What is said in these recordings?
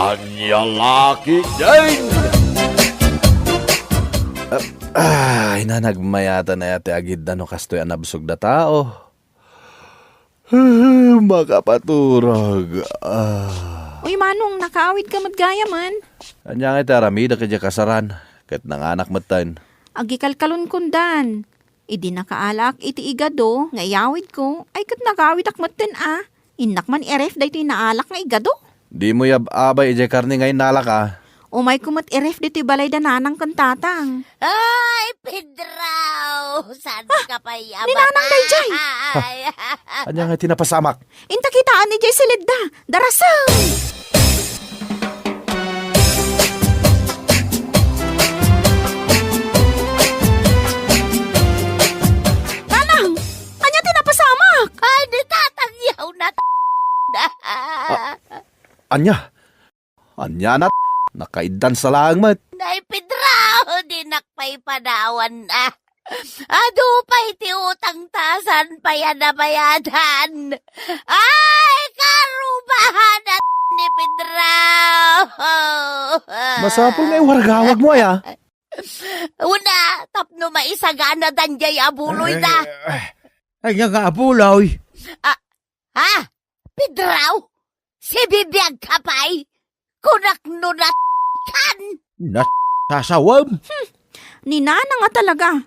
Anya laki din! Ay, na nagmayata na yate agid na no kastoy ang nabsog na tao. Makapaturog. Uy, Manong, nakaawid ka madgaya man. Anya nga taramida kadya kasaran. Kat nanganak matan. Agikalkalon kundan. Idi nakaalak iti igado, nga iyawid ko. Ay kat nakawid akmaten Inak man eref dayto inaalak nga igado. Di mo abay ije karni ngayon nalaka. Umay kumat eref dito balay dananang kantatang. Ay, Pedraw! Saan ka pa yaman? Ninanang dayjay. Anya nga tinapasamak. Inta kitaan ni Jay Silidda. Darasang! Nanang! Anya tinapasamak? Ay, natatangyaw na Anya? Anya na nakaidan sa laang mat. Nay, Pedraw! Dinakpay panawan na. Ado pa iti utang tasan pa yan na bayadan. Ay, karubahan na ni Pedraw! Masapol nga yung wargawag mo ay Una, tapno maisagana danjay abuloy na. Ay, nga abulaw. Ha? Pedraw? Si bibiyag kapay? Kunakno na kan? Sasawam. Ninana nga talaga.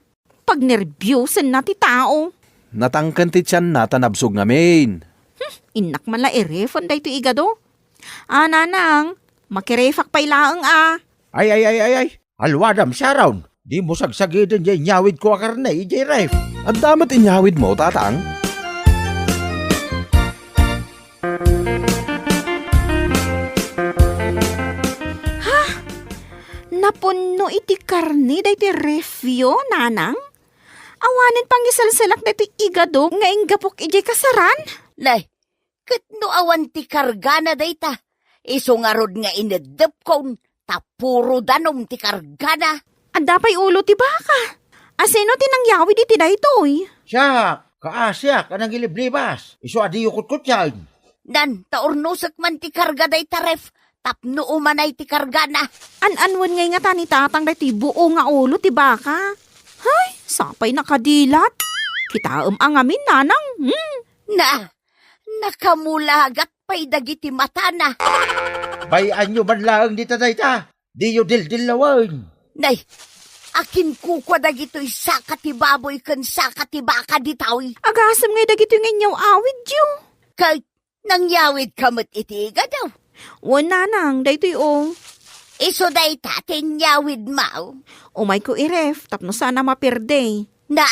Pag nervyusin na ti tao. Natangkan ti tiyan na tanabsog ngamin. Inak man la erefon dayto igado. Nanang, makirefak pa'y laang Ay. Alwadam siya raun. Di mo sagsagidin jay nyawid ko akarna, jay ref. At damat inyawid mo, tatang. Napunno iti karni dayti refyo, nanang? Awanin pang isalsalak dayti igado nga inggapok ijay kasaran? Nay, katno awan ti karga na dayta. Iso nga rod nga inedep kon, tapuro danom ti karga na. Anda pa'y ulo ti baka. Asino tinangyawi di ti daytoy? Siya, kaasya, kanang iliblibas. Iso adi yukot-kot yan. Nan, taornusak man ti karga dayta ref, tapno umanay ti karga na. An-anwan ngay nga tani tatang dayti buo nga ulo ti baka. Hay, sapay nakadilat. Kita ang amin, nanang. Na, nakamulagat pa'y dagiti mata na. Bayan nyo man lang dita dayta. Di yo dil-dilawan. Nay, akin kukwa dagito'y sakati baboy kan sakati baka ditawi. Agasam ngay dagito nga inyaw awid yo. Kahit nangyawid kamot itiga daw. O nanang, daytoy o. Iso day tatin yawid mau. Umay ko iref, tapno sana maperde. Na,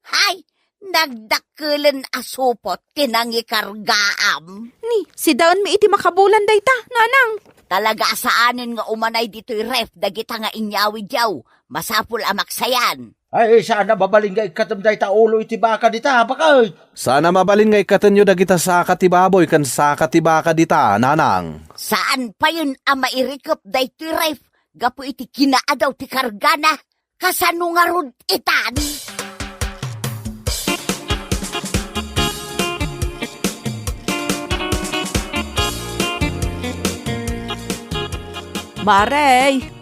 hay, nagdakulan asupot kinangi kargaam. Ni, si daon mi iti makabulan dayta, nanang. Talaga saanin nga umanay dito'y ref dagita nga inyawid yaw. Masapul amaksayan. Ay, sana babaling nga ikatam dayta ulo iti baka dita, bakay. Sana mabalin nga ikatanyo dagita sa katibaboy kan sa katibaka dita, nanang. Saan pa yun ang mairikop dayto'y ref? Gapo iti kinaadaw ti kargana. Kasano nga rod itan?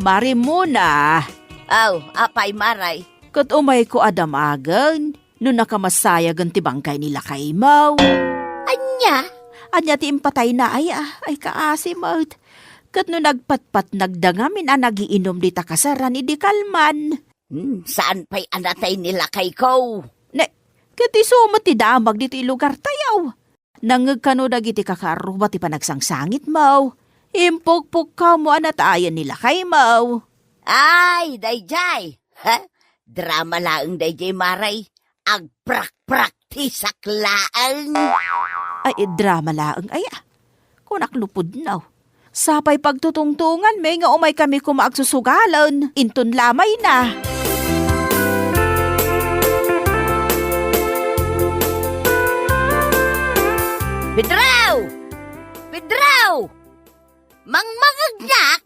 Mari muna. Aw, apay maray. Kat umay ko adamagan, no nakamasaya ganti bangkay nila kay Mau. Anya? Anya ti impatay na ay kaasimot. Kat no nagpatpat nagdangamin nagiinom di takasaran idi kalman. Saan pa'y anatay nila kay ko? Kat isumat ti damag diti lugar tayaw. Nangag kano dagiti kakaruba ti panagsangsangit Mau. Impukpuk ka mo anatayan nila kay Mau. Ay, dayjay. Ha? Drama laang dayjay maray. Agprak-prak ti saklaan. Ay, drama laang ay kunak lupod na. Sapay pagtutungtungan may nga umay kami kumaagsusugalan. Intun lamay na. Pedraw! Pedraw! Mangmangagnak!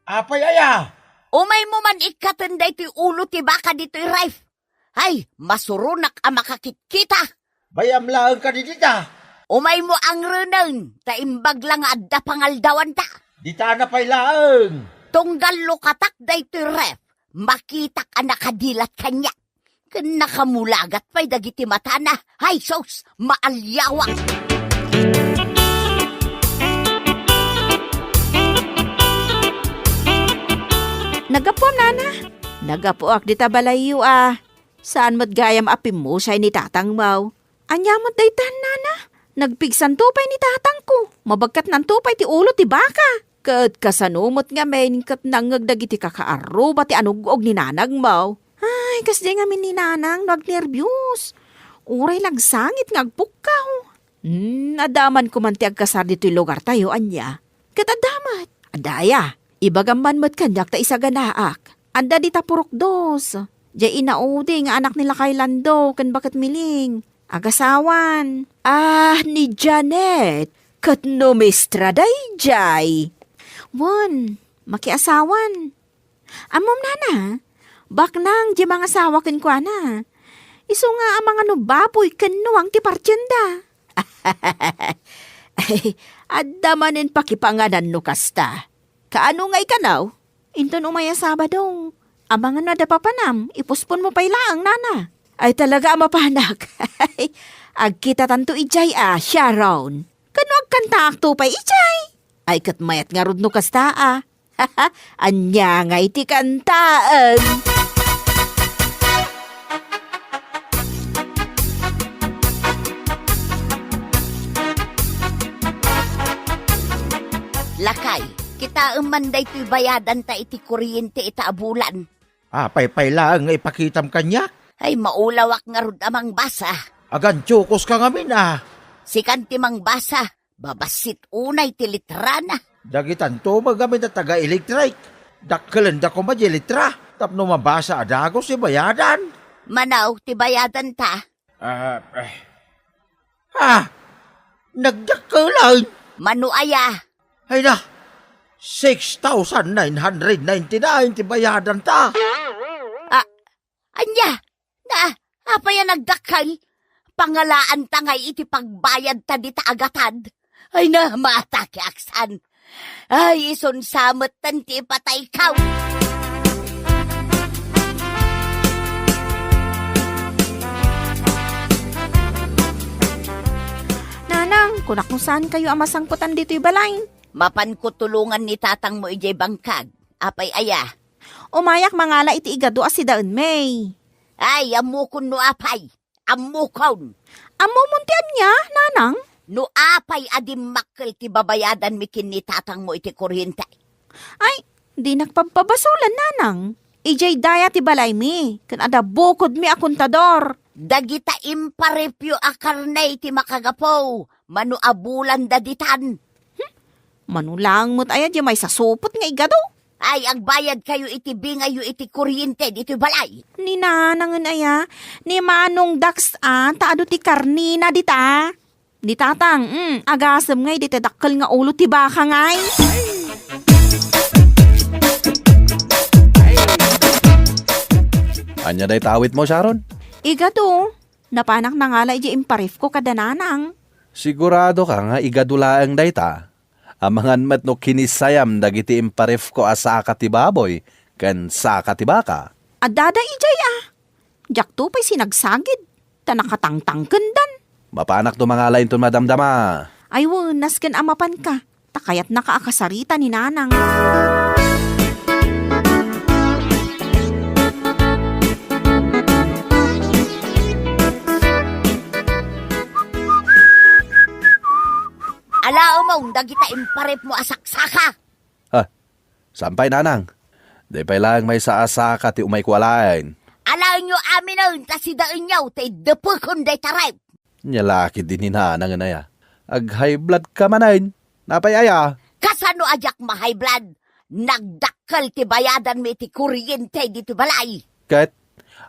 Apay aya. Umay mo man ikatanday ti ulo ti baka dito'y rife. Ay, masurunak ang makakikita. Bayam lang ka dita. Umay mo ang renan, taimbag lang adda pangaldawan ta. Dita na pa'y laeng. Tunggal lukatak daytoy ref, makita ka nakadilat kanya. Ken nakamulagat pa'y dagiti mata na. Hay sos, maalyawak. Nagapo, nana. Nagapuak di tabalayo Saan mo't gayam apim mo siya ni tatang mau? Anya mo't daytan, nana. Nagpigsan tupay ni tatang ko. Mabagkat ng tupay ti ulo ti baka. Kat kasanumot nga men kat nangagdag iti kakaaro ba ti anugog ni nanag mau? Ay, kas di nga min ni nanang nagnervyos. Uray lagsangit ngagpukaw. Adaman ko man ti agkasar dito'y lugar tayo, anya. Kat adamat. Adaya, ibagaman mo't kanyak ta isa ganaak. Anda di tapurok dos. Diya inaudi nga anak nila kay Lando kan bakit miling. Agasawan. Ni Janet. Kat no mistra day jay. Wan, makiasawan. Amom nana, baknang di mga asawa ken kwa na. Iso nga ang mga nubaboy ken nuwang ti partyenda. Adda manin pakipanganan no kasta. Kaano nga ikanaw? Inton umaya Sabado. Amangan na da papanam, ipuspon mo pa'y laang, nana. Ay talaga mapanak. Agkita tanto ijay Sharon. Kano agkanta akto pa'y ijay? Ay katmayat nga rod no kasta Anya nga iti kantaan. Lakay, kita manday to'y bayadan ta iti kuryente ita abulan. Pay laeng nga ipakitam kanya. Ay maulawak nga rod amang basa. Agan tsukos ka ngamin Si kanti mang basa, babasit unay ti litra na. Dagitan to magamit na taga-electric. Dakkelan da ko litra. Tapno mabasa adago si bayadan. Manaw, ti bayadan ta. Nagdakkelan. Manuaya. Ay na, 6,999 ti bayadan ta. Anya, apa yan nagdakal? Pangalaan ta ngay iti pagbayad ta di ta agatad. Ay na, matake aksan. Ay, ison samot tan ti patay kaw. Nanang, kunak kung saan kayo ang masangkutan dito'y balay. Mapan ko tulungan ni tatang mo ijay bangkag. Apay aya. Umayak mangala iti igado si Daon May. Ay, amukon no apay. Amukon. Amo muntian niya, nanang? No apay adim makkel ti babayadan mikin ni tatang mo iti kuryente. Ay, di nagpapabasulan, nanang. Ijay daya ti balay mi. Kan ada bukod mi akuntador. Dagita imparepyo a karnay ti makagapo. Manu abulan daditan. Manulang mo't aya di may sasupot nga igado. Ay, agbayad kayo iti bingayo iti kuryente dito balay. Ni nanangan aya, ni manong daks taado ti karnina dita. Di tatang, agasam ngay di dakkel nga ulo ti baka ngay. Anya day tawit mo, Sharon? Igado, napanak na nga la iji imparif ko kada nanang. Sigurado ka nga igadulaang day ta. Amangan mat no kinisayam dagiti imparef ko asaka ti baboy ken saka ti baka. Adada ijay Jakto pa'y sinagsagid. Ta nakatangtangken dan. Mapanak to mga lain ton madamdama. Ay wunas ken amapan ka. Takayat nakaakasarita ni nanang. Alao mong dagita imparep mo asaksaka. Sampay nanang. Day pay lang may sa asaka ti umay kwalain. Alao nyo amin nun, ta si daon nyaw, tay depukon day tarep. Nyalaki din ni nanang na ya. Ag high blood ka manayin. Napay aya. Kasano ajak ma-high blood? Nagdakkel ti bayadan mi ti kuryente dito balay. Ket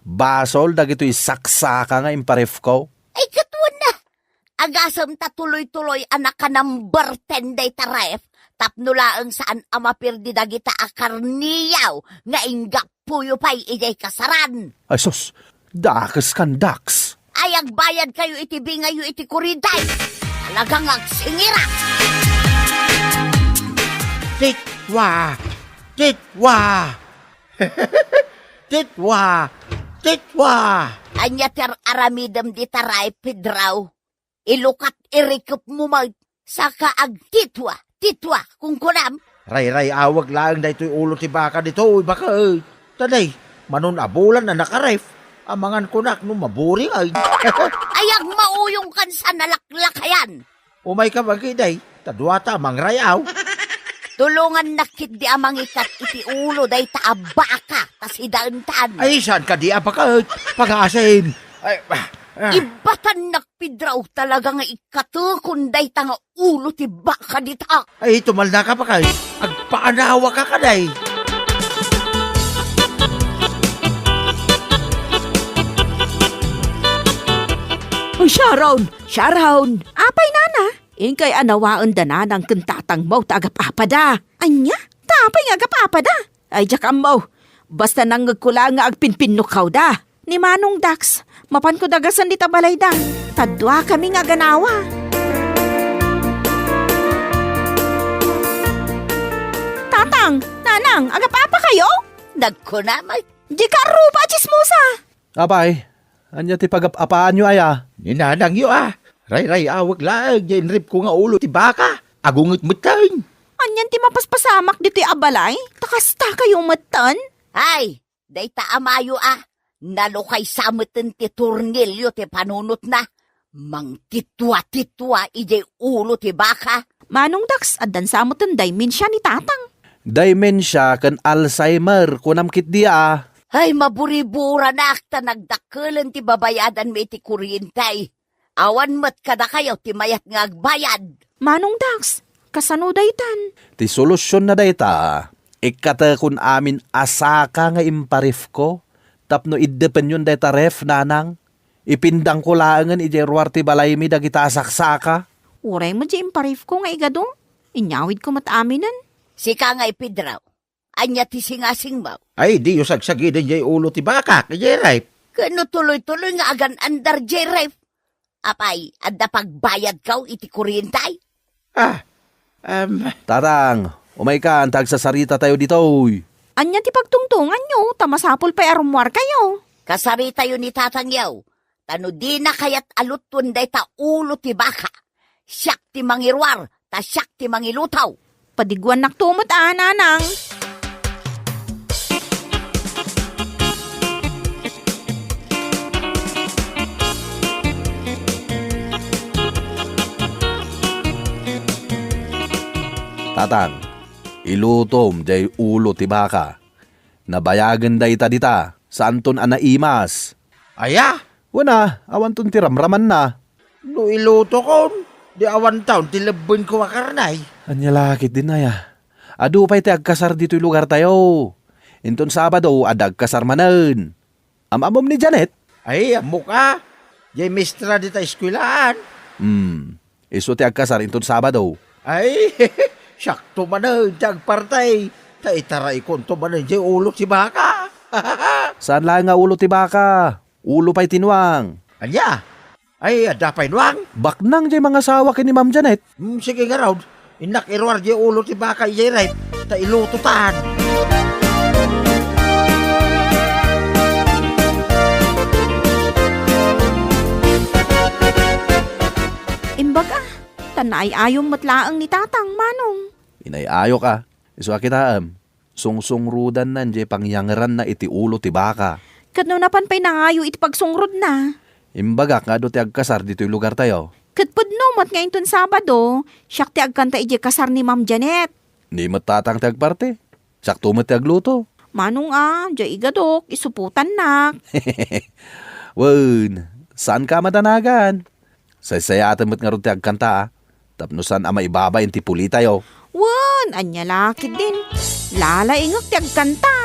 basol dagitoy saksaka nga imparef ko. Ay katuan na. Agasam ta tuloy-tuloy anak ka number 10 day taref. Tapnulaang saan amapirdi dagita akarniyaw nga inggap puyo pa'y ijay kasaran. Ay sus, dakas kan daks. Ay agbayad kayo iti bingayo iti kuriday. Talagang agsingira. Titwa! Titwa! Titwa! Titwa! Anya ter aramidem di taray, Pedraw. Ilukat irikup mo mag, saka ag titwa, kung kunam. Ray awag lang na ito'y ulo ti baka dito, baka Tanay, manon abulan na nakaref. Amangan kunak no maburing ay. Ayag mauyong kan sa nalaklakayan. Umay ka magiday, tadwata amang rayaw. Tulungan nakit di amang ikat iti ulo day taabaka tas idaantan. Ay, saan ka di apaka? Pag-asin. Ay, Ibatan nakpidraw talaga nga ikatukon day tanga ulo ti baka dita. ay tumal na ka pa kay. Agpaanawa ka kaday. Uy, Sharon! Apay nana! Ingkay anawaan da na ng kentatang mo tagapapada. Anya? Tapay nga agapapada. Ay, jakam mo. Basta nang ngagkula nga agpinpinukaw da. Ni Manong Dax, mapan ko dagasan di tabalay da. Tadwa kami nga ganawa. Tatang, nanang, agapapa kayo? Nagkunamay. Di ka rupa, chismosa. Apay, anya ti pagapapaan nyo aya. Ninanang yo Ray awag lang. Yan rip ko nga ulo ti baka. Agungit mutang. Anyan ti mapaspasamak di ti abalay? Takasta kayong matan? Ay, day taamayo Nalukay samutin ti turnilyo ti panunot na. Mang titwa ijay ulo ti baka. Manong Dax, adan sa mo tanday min siya ni tatang. Dementia kan Alzheimer kunam kit dia. Ay, maburibura na akta nagdakulan ti babayadan may ti kuryentay. Awan mat kada kayo ti mayat nga agbayad. Manong Dax, kasano daytan? Ti solusyon na dayta. Ikata kun amin asaka nga imparif ko. Tapno iddepen yun dayta ref nanang. Ipindang ko laangan ijerwar ti balay mi dagita asaksaka. Uray mo di imparif ko nga igado. Inyawid ko mataminan. Sika nga ipidraw. Anya ti singasing maw. Ay, di yung sagsagidin jay ulo ti baka. Kaya ray. Kano tuloy-tuloy nga agan andar J-Ref. Apay, adda pagbayad kaw iti kuryentay. Tarang, umay ka, antag sa sarita tayo dito. Anya ti pagtungtungan nyo, tamasapol pa arumwar kayo. Kasari tayo ni tatangyaw. Tano di na kayat alutun day ta ulo ti baka. Siyak ti mangirwar, ta siyak ti mangilutaw. Padiguan naktumot nanang. Tatang, ilutom jay ulo ti baka. Nabayagan day ta dita, santon anaimas. Aya, Wana, awan ton ti ramraman na. no iluto kon. Di awan taon tilabon ko makarnay. Anya lakit din na ya. Adu pa'y ti agkasar dito'y lugar tayo. Inton Sabado, adag kasar manan. Amamom ni Janet. Ay, amok Jay mistra di ta eskwilaan. Iso ti agkasar inton Sabado. Ay, sakto manan, tagpartay. Ta itaray konto manan jay ulo si baka. Saan lang nga ulo ti baka? Ulo pa'y tinuang. Anya? Ay, adapay nuang. Baknang jay mga sawa kini Ma'am Janet. Sige nga raw. Inak irwar jay ulo si baka jay right. Ta ilututan. Imbaga, tanay ayong matlaang ni tatang, manong. Inayayo ka. Iso kita sungsung rudan nan jay pangyangaran na iti ulo ti baka. Kadno napan pa'y nangayo iti pagsungrod na. Imbagak nga do ti agkasar dito'y lugar tayo. Katpudno mat ngayon ton Sabado, siyak ti agkanta iti kasar ni Ma'am Janet. Ni matatang ti agparte. Sakto mo ti agluto. Manong jay igadok, isuputan nak. Wen, saan ka madanagan? Saysayatan mo't nga ron ti agkanta Tapno saan maibaba yung ti puli tayo. Wan, anya lakit din. Lalaingag ti agkanta.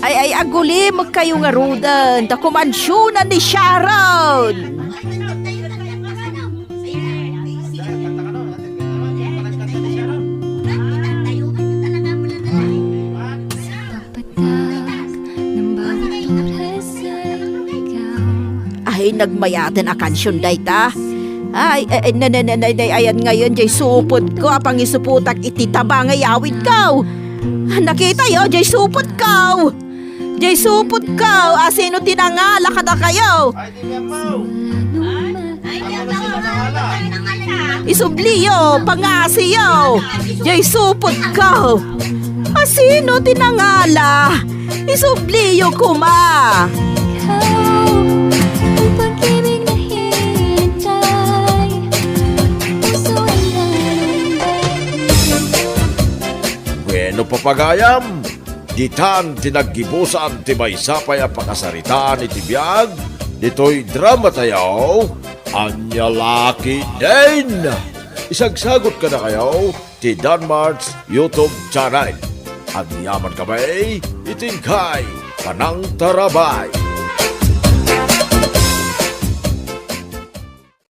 Ay, aguli, magkayo nga rudan. Takumansyonan ni Sharon. Ay, nagmayaten a kansyon dayta. Ay, ayan ngayon, jay supot ko, apang isuputak ititaba nga yawid ko. Nakita yo, jay supot ko. Jay supot ko, asino tinangala ka na kayo. Isubliyo, pangasiyo, jay supot ko. Asino tinangala, isubliyo kuma. Ang pag-ibig na hintay, puso ay Bueno papagayam, ditan tinaggibusan ti may sapay a pakasaritaan iti biyag, dito'y drama tayaw, Anya Lucky Din! Isagsagot ka na kayo ti Danmarks YouTube channel. Ang yaman kamay, itingkay, panang tarabay.